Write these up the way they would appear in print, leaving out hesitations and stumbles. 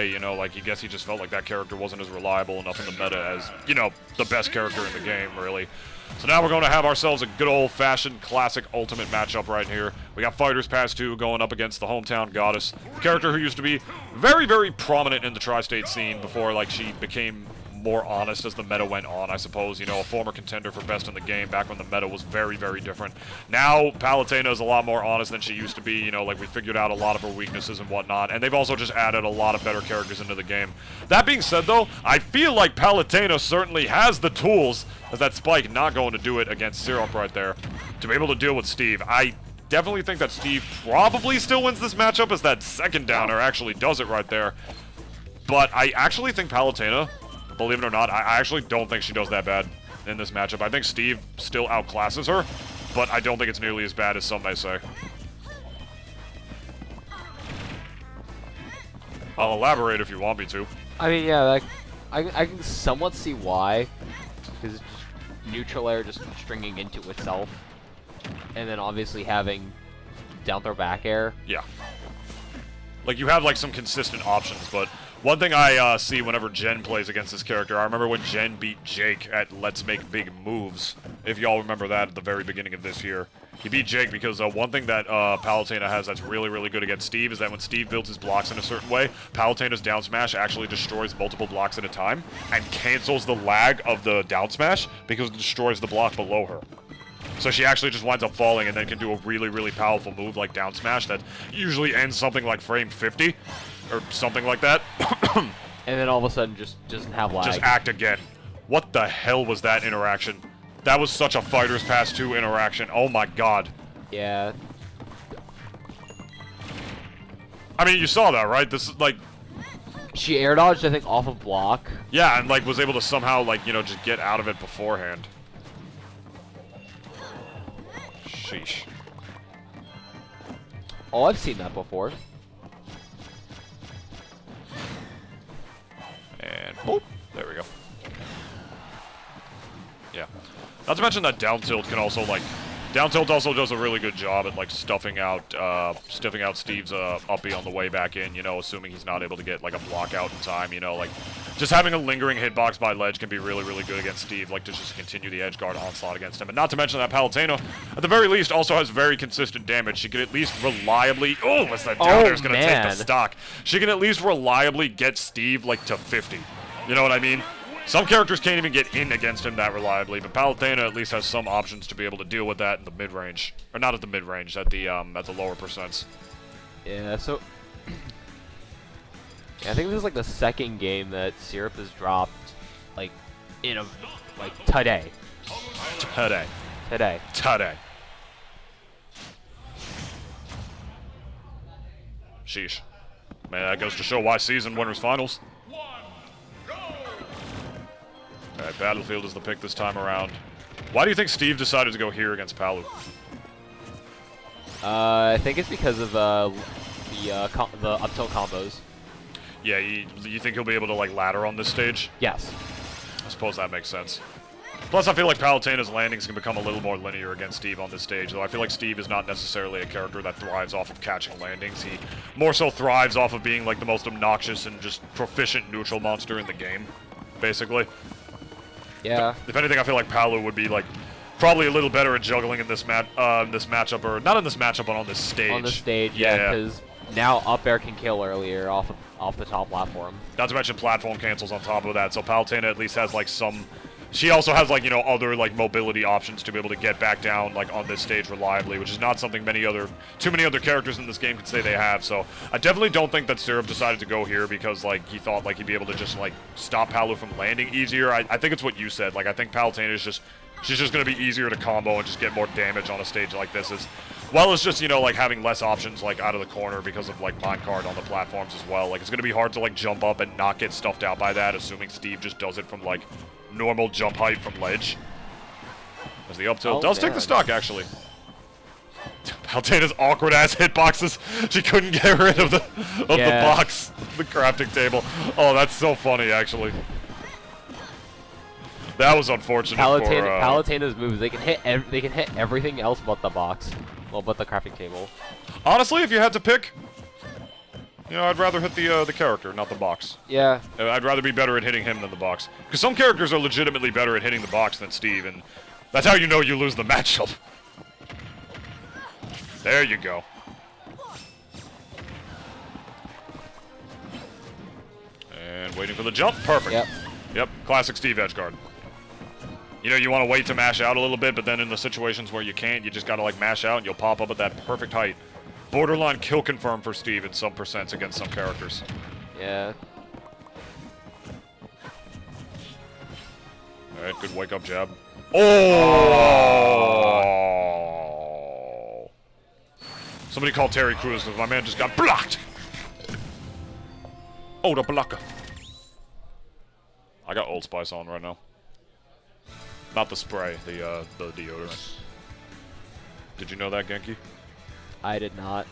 say, you know, like, I guess he just felt like that character wasn't as reliable enough in the meta as, you know, the best character in the game, really. So now we're going to have ourselves a good old-fashioned classic ultimate matchup right here. We got Fighters Pass 2 going up against the hometown goddess, a character who used to be very, very prominent in the tri-state scene before, like, she became more honest as the meta went on, I suppose. You know, a former contender for best in the game back when the meta was very, very different. Now, Palutena is a lot more honest than she used to be. You know, like, we figured out a lot of her weaknesses and whatnot, and they've also just added a lot of better characters into the game. That being said, though, I feel like Palutena certainly has the tools, as that spike not going to do it against Syrup right there, to be able to deal with Steve. I definitely think that Steve probably still wins this matchup, as that second downer actually does it right there. But I actually think Palutena, believe it or not, I actually don't think she does that bad in this matchup. I think Steve still outclasses her, but I don't think it's nearly as bad as some may say. I'll elaborate if you want me to. I mean, yeah, like, I can somewhat see why, because it's just neutral air just stringing into itself, and then obviously having down throw back air. Yeah. Like, you have, like, some consistent options, but one thing I see whenever Jen plays against this character, I remember when Jen beat Jake at Let's Make Big Moves, if y'all remember that at the very beginning of this year. He beat Jake because one thing that Palutena has that's really, really good against Steve is that when Steve builds his blocks in a certain way, Palutena's down smash actually destroys multiple blocks at a time and cancels the lag of the down smash because it destroys the block below her. So she actually just winds up falling and then can do a really, really powerful move like down smash that usually ends something like frame 50 or something like that. And then all of a sudden just doesn't have lag. Just act again. What the hell was that interaction? That was such a Fighters Pass 2 interaction. Oh my god. Yeah. I mean, you saw that, right? This is like... She air dodged, I think, off of block. Yeah, and like was able to somehow, like, you know, just get out of it beforehand. Sheesh. Oh, I've seen that before. And boop. There we go. Yeah. Not to mention that down tilt can also, like, down tilt also does a really good job at, like, stiffing out Steve's uppie on the way back in, you know, assuming he's not able to get, like, a block out in time, you know, like, just having a lingering hitbox by ledge can be really, really good against Steve, like, to just continue the edge guard onslaught against him. And not to mention that Palutena, at the very least, also has very consistent damage. She can at least reliably, oh, what's that down there's gonna take the stock. She can at least reliably get Steve, like, to 50. You know what I mean? Some characters can't even get in against him that reliably, but Palutena at least has some options to be able to deal with that in the mid-range. Or not at the mid-range, at the lower percents. Yeah, so... yeah, I think this is like the second game that Syrup has dropped, like, in a... like, today. Today. Today. Today. Sheesh. Man, that goes to show why season winners finals. Alright, Battlefield is the pick this time around. Why do you think Steve decided to go here against Palu? I think it's because of the up tilt combos. Yeah, you think he'll be able to, like, ladder on this stage? Yes. I suppose that makes sense. Plus, I feel like Palutena's landings can become a little more linear against Steve on this stage, though I feel like Steve is not necessarily a character that thrives off of catching landings. He more so thrives off of being, like, the most obnoxious and just proficient neutral monster in the game, basically. Yeah. If anything, I feel like Palu would be, like, probably a little better at juggling in this matchup, or not in this matchup, but on this stage. On the stage, yeah, because now up air can kill earlier off the top platform. Not to mention platform cancels on top of that, so Palutena at least has, like, some... She also has, like, you know, other, like, mobility options to be able to get back down, like, on this stage reliably, which is not something too many other characters in this game can say they have. So I definitely don't think that Syrup decided to go here because, like, he thought, like, he'd be able to just, like, stop Palu from landing easier. I think it's what you said. Like, I think Palutena is just... She's just going to be easier to combo and just get more damage on a stage like this, as well as just, you know, like, having less options, like, out of the corner because of, like, minecart on the platforms as well. Like, it's going to be hard to, like, jump up and not get stuffed out by that, assuming Steve just does it from, like, normal jump height from ledge. As the up tilt does take the stock, actually. Palutena's awkward-ass hitboxes. She couldn't get rid of the box, the crafting table. Oh, that's so funny, actually. That was unfortunate. Palutena's moves, they can hit everything else but the box. Well, but the crafting table. Honestly, if you had to pick, You know, I'd rather hit the character, not the box. Yeah. I'd rather be better at hitting him than the box. Because some characters are legitimately better at hitting the box than Steve, and that's how you know you lose the matchup. There you go. And waiting for the jump. Perfect. Yep. Yep. Classic Steve edgeguard. You know, you want to wait to mash out a little bit, but then in the situations where you can't, you just got to, like, mash out, and you'll pop up at that perfect height. Borderline kill confirmed for Steve in some percents against some characters. Yeah. Alright, good wake-up jab. Oh! Somebody called Terry Crews because my man just got blocked! Oh, the blocker. I got Old Spice on right now. Not the spray, the deodorant. Did you know that, Genki? I did not.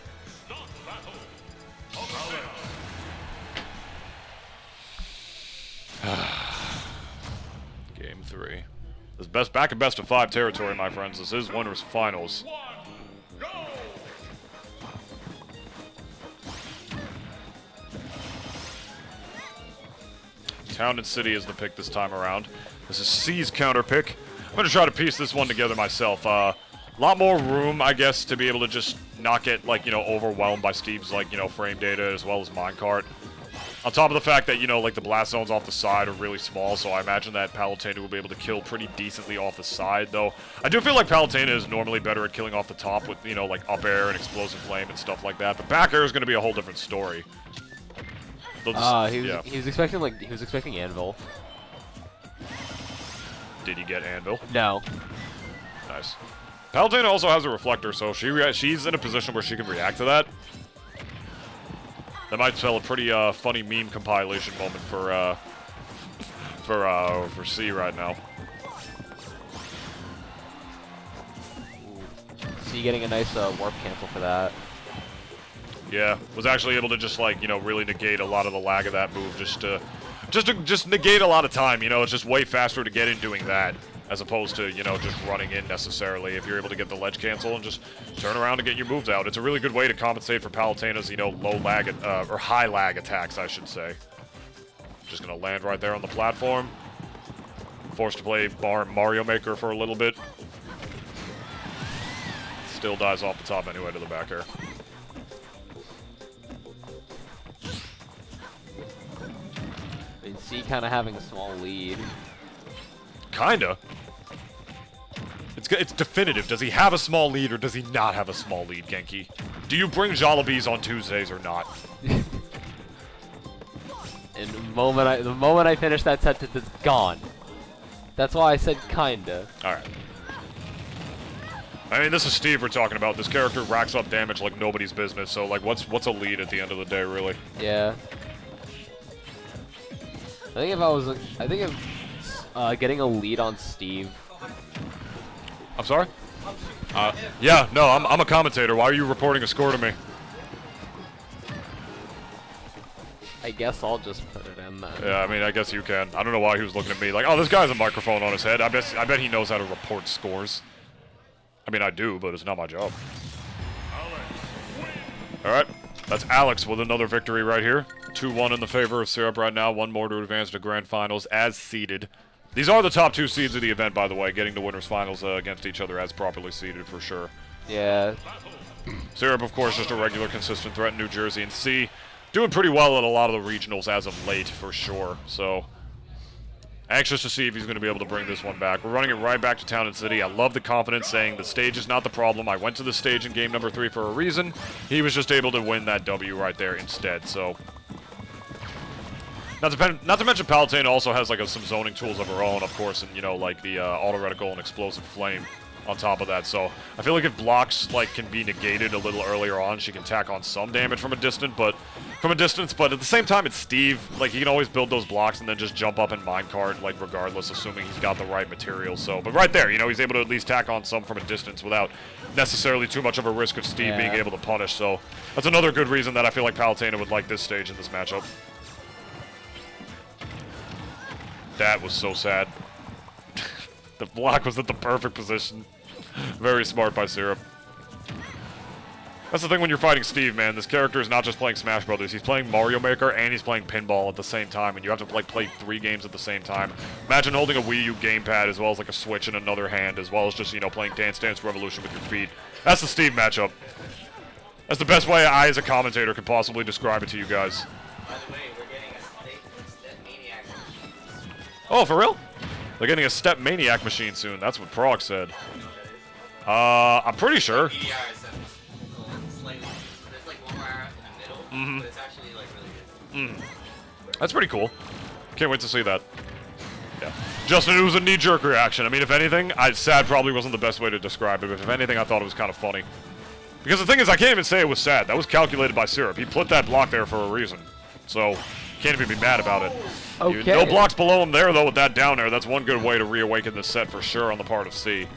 Game 3. This is back in best of 5 territory, my friends. This is winners finals. Town and City is the pick this time around. This is C's counter pick. I'm going to try to piece this one together myself. A lot more room, I guess, to be able to just not get, like, you know, overwhelmed by Steve's, like, you know, frame data as well as minecart. On top of the fact that, you know, like, the blast zones off the side are really small, so I imagine that Palutena will be able to kill pretty decently off the side, though. I do feel like Palutena is normally better at killing off the top with, you know, like, up air and explosive flame and stuff like that, but back air is going to be a whole different story. He was expecting Anvil. Did he get Anvil? No. Nice. Palutena also has a reflector, so she's in a position where she can react to that. That might spell a pretty funny meme compilation moment for C right now. C getting a nice warp cancel for that. Yeah, was actually able to just, like, you know, really negate a lot of the lag of that move, just to negate a lot of time. You know, it's just way faster to get in doing that as opposed to, you know, just running in necessarily. If you're able to get the ledge cancel and just turn around and get your moves out, it's a really good way to compensate for Palutena's, you know, low lag or high lag attacks, I should say. Just gonna land right there on the platform. Forced to play Mario Maker for a little bit. Still dies off the top anyway to the back air. C kind of having a small lead. Kinda. It's definitive. Does he have a small lead or does he not have a small lead, Genki? Do you bring Jollibees on Tuesdays or not? And the moment I finish that sentence, it's gone. That's why I said kinda. Alright. I mean, this is Steve we're talking about. This character racks up damage like nobody's business, so, like, what's a lead at the end of the day, really? Yeah. I think if getting a lead on Steve. I'm sorry? Yeah, no, I'm a commentator. Why are you reporting a score to me? I guess I'll just put it in then. Yeah, I mean, I guess you can. I don't know why he was looking at me like, oh, this guy has a microphone on his head. I bet he knows how to report scores. I mean, I do, but it's not my job. All right, that's Alex with another victory right here. 2-1 in the favor of Syrup right now. One more to advance to Grand Finals as seeded. These are the top 2 seeds of the event, by the way, getting to Winners Finals against each other as properly seeded for sure. Yeah. Syrup, of course, just a regular, consistent threat in New Jersey. And C, doing pretty well at a lot of the regionals as of late, for sure. So, anxious to see if he's going to be able to bring this one back. We're running it right back to Town and City. I love the confidence saying the stage is not the problem. I went to the stage in game number 3 for a reason. He was just able to win that W right there instead, so... Not to mention Palutena also has, like, some zoning tools of her own, of course, and, you know, like the auto reticle and explosive flame on top of that. So I feel like if blocks, like, can be negated a little earlier on, she can tack on some damage from a distance, but at the same time, it's Steve. Like, he can always build those blocks and then just jump up and minecart, like, regardless, assuming he's got the right material. So, but right there, you know, he's able to at least tack on some from a distance without necessarily too much of a risk of Steve being able to punish. So that's another good reason that I feel like Palutena would like this stage in this matchup. That was so sad. The block was at the perfect position. Very smart by Syrup. That's the thing when you're fighting Steve, man. This character is not just playing Smash Brothers. He's playing Mario Maker and he's playing pinball at the same time, and you have to like play 3 games at the same time. Imagine holding a Wii U gamepad as well as like a Switch in another hand, as well as just, you know, playing Dance Dance Revolution with your feet. That's the Steve matchup. That's the best way I, as a commentator, can possibly describe it to you guys. By the way, we're getting a Step Maniac machine. Oh, for real? They're getting a Step Maniac machine soon. That's what Prog said. I'm pretty sure. PDR is slightly. There's like one wire in the middle, but it's actually like really good. That's pretty cool. Can't wait to see that. Yeah. Justin, it was a knee-jerk reaction. I mean, if anything, sad probably wasn't the best way to describe it, but if anything, I thought it was kind of funny. Because the thing is, I can't even say it was sad. That was calculated by Syrup. He put that block there for a reason. So, can't even be mad about it. Okay. No blocks below him there, though, with that down there. That's one good way to reawaken this set for sure on the part of C.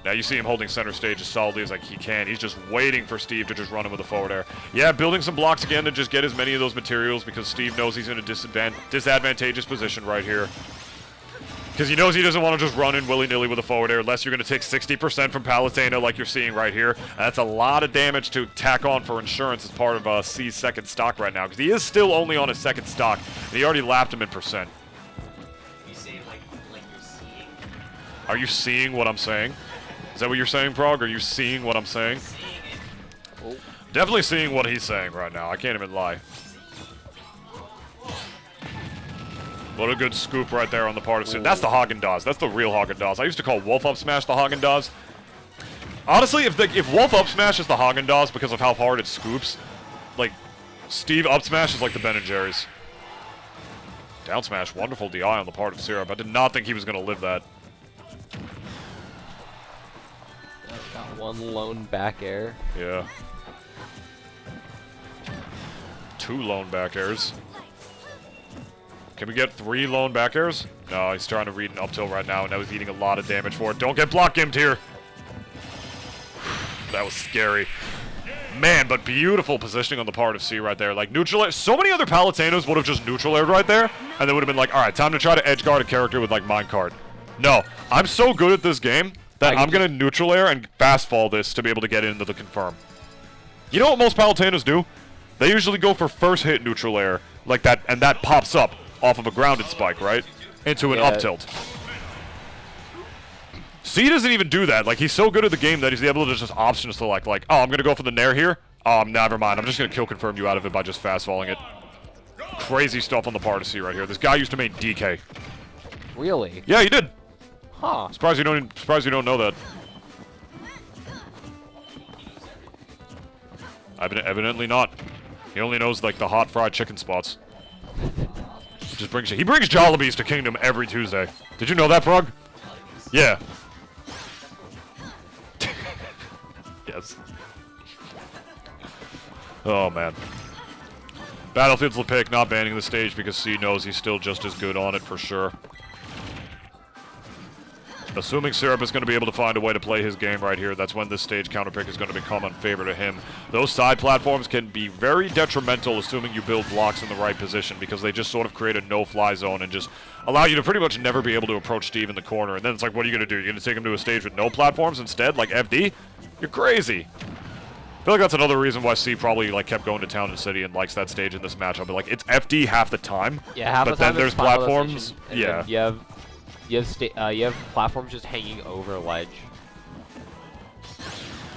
Now you see him holding center stage as solidly as like he can. He's just waiting for Steve to just run him with a forward air. Yeah, building some blocks again to just get as many of those materials because Steve knows he's in a disadvantageous position right here. Because he knows he doesn't want to just run in willy-nilly with a forward air unless you're going to take 60% from Palutena like you're seeing right here. And that's a lot of damage to tack on for insurance as part of C's second stock right now. Because he is still only on his second stock. And he already lapped him in percent. You say like you're seeing. Are you seeing what I'm saying? Is that what you're saying, Prog? Are you seeing what I'm saying? Seeing it. Oh. Definitely seeing what he's saying right now. I can't even lie. What a good scoop right there on the part of Sid. That's the Haagen-Dazs. That's the real Haagen-Dazs. I used to call Wolf Up Smash the Haagen-Dazs. Honestly, if Wolf Up Smash is the Haagen-Dazs because of how hard it scoops, like, Steve Up Smash is like the Ben & Jerry's. Down smash, wonderful DI on the part of Syrup. I did not think he was going to live that. Got one lone back air. Yeah. 2 lone back airs. Can we get 3 lone back airs? No, he's trying to read an up tilt right now, and now he's eating a lot of damage for it. Don't get block gimped here. That was scary. Man, but beautiful positioning on the part of C right there. Like, neutral air. So many other Palutenas would have just neutral aired right there, and they would have been like, all right, time to try to edge guard a character with, like, minecart. No, I'm so good at this game that I'm going to neutral air and fast fall this to be able to get into the confirm. You know what most Palutenas do? They usually go for first hit neutral air, like that, and that pops up off of a grounded spike, right? Into an up tilt. C doesn't even do that. Like, he's so good at the game that he's able to just option select, like, oh, I'm going to go for the nair here. Never mind. I'm just going to kill confirm you out of it by just fast falling it. Crazy stuff on the part of C right here. This guy used to main DK. Really? Yeah, he did. Huh. Surprised you don't know that. Evidently not. He only knows like the hot fried chicken spots. He brings Jollibees to Kingdom every Tuesday. Did you know that, Prog? Yeah. Yes. Oh man. Battlefield's the pick, not banning the stage because C knows he's still just as good on it for sure. Assuming Syrup is going to be able to find a way to play his game right here, that's when this stage counter pick is going to become unfavored to him. Those side platforms can be very detrimental assuming you build blocks in the right position because they just sort of create a no-fly zone and just allow you to pretty much never be able to approach Steve in the corner. And then it's like, what are you going to do? You're going to take him to a stage with no platforms instead, like FD? You're crazy. I feel like that's another reason why C probably like kept going to Town and City and likes that stage in this matchup. But like, it's FD half the time. Yeah, half but the time then there's platforms. Yeah. You have platforms just hanging over ledge.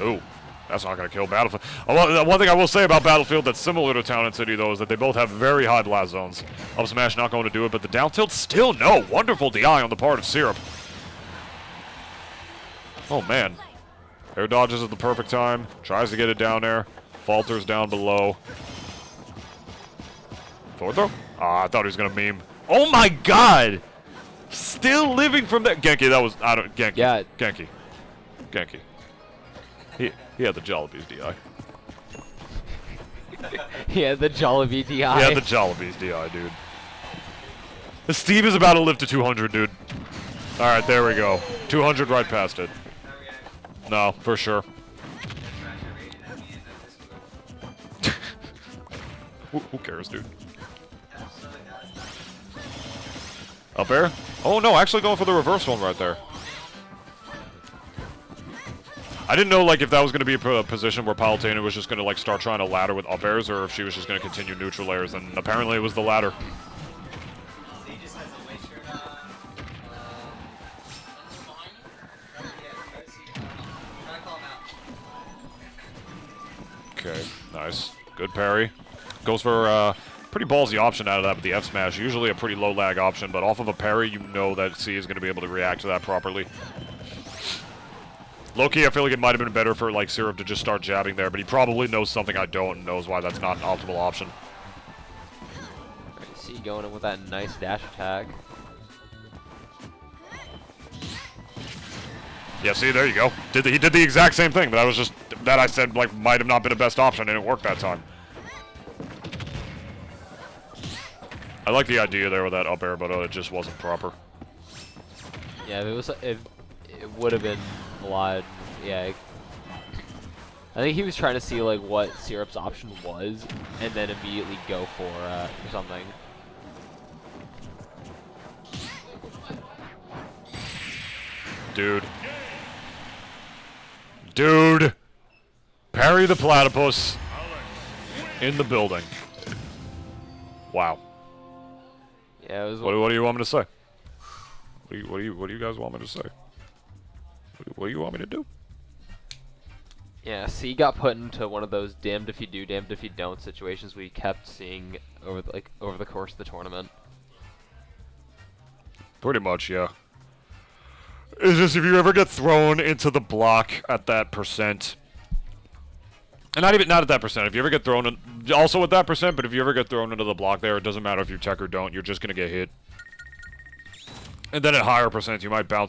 Ooh, that's not going to kill Battlefield. One thing I will say about Battlefield that's similar to Town and City, though, is that they both have very high blast zones. Up smash not going to do it, but the down tilt still no. Wonderful DI on the part of Syrup. Oh, man. Air dodges at the perfect time. Tries to get it down there. Falters down below. Forward throw? Ah, I thought he was going to meme. Oh, my God! Still living from that Genki. That was Genki. Yeah. Genki. He had the Jollibees DI. He had the Jollibee DI. He had the Jollibees DI, dude. Steve is about to live to 200, dude. All right, there we go. 200 right past it. No, for sure. Who cares, dude? Up air? Oh no, actually going for the reverse one right there. I didn't know like if that was going to be a position where Palutena was just going to like start trying to ladder with up airs, or if she was just going to continue neutral airs, and apparently it was the latter. So he just has a white shirt on. Behind you? Yeah, try to see. Try to call him out. Okay, nice. Good parry. Goes for pretty ballsy option out of that with the F smash. Usually a pretty low lag option, but off of a parry, you know that C is going to be able to react to that properly. Low-key, I feel like it might have been better for like Syrup to just start jabbing there, but he probably knows something I don't and knows why that's not an optimal option. Right, C going in with that nice dash attack. Yeah, see, there you go. He did the exact same thing, but that I said like might have not been the best option, and it worked that time. I like the idea there with that up air, but it just wasn't proper. Yeah, it would have been a lot. Yeah, I think he was trying to see like what Syrup's option was, and then immediately go for something. Dude, parry the platypus in the building. Wow. Yeah, it was. What do you want me to say? What do you guys want me to say? What do you want me to do? Yeah, C got put into one of those damned if you do, damned if you don't situations we kept seeing over the course of the tournament. Pretty much, yeah. It's just if you ever get thrown into the block at that percent, and not at that percent. If you ever get thrown in, also at that percent, but if you ever get thrown into the block there, it doesn't matter if you tech or don't. You're just gonna get hit. And then at higher percent, you might bounce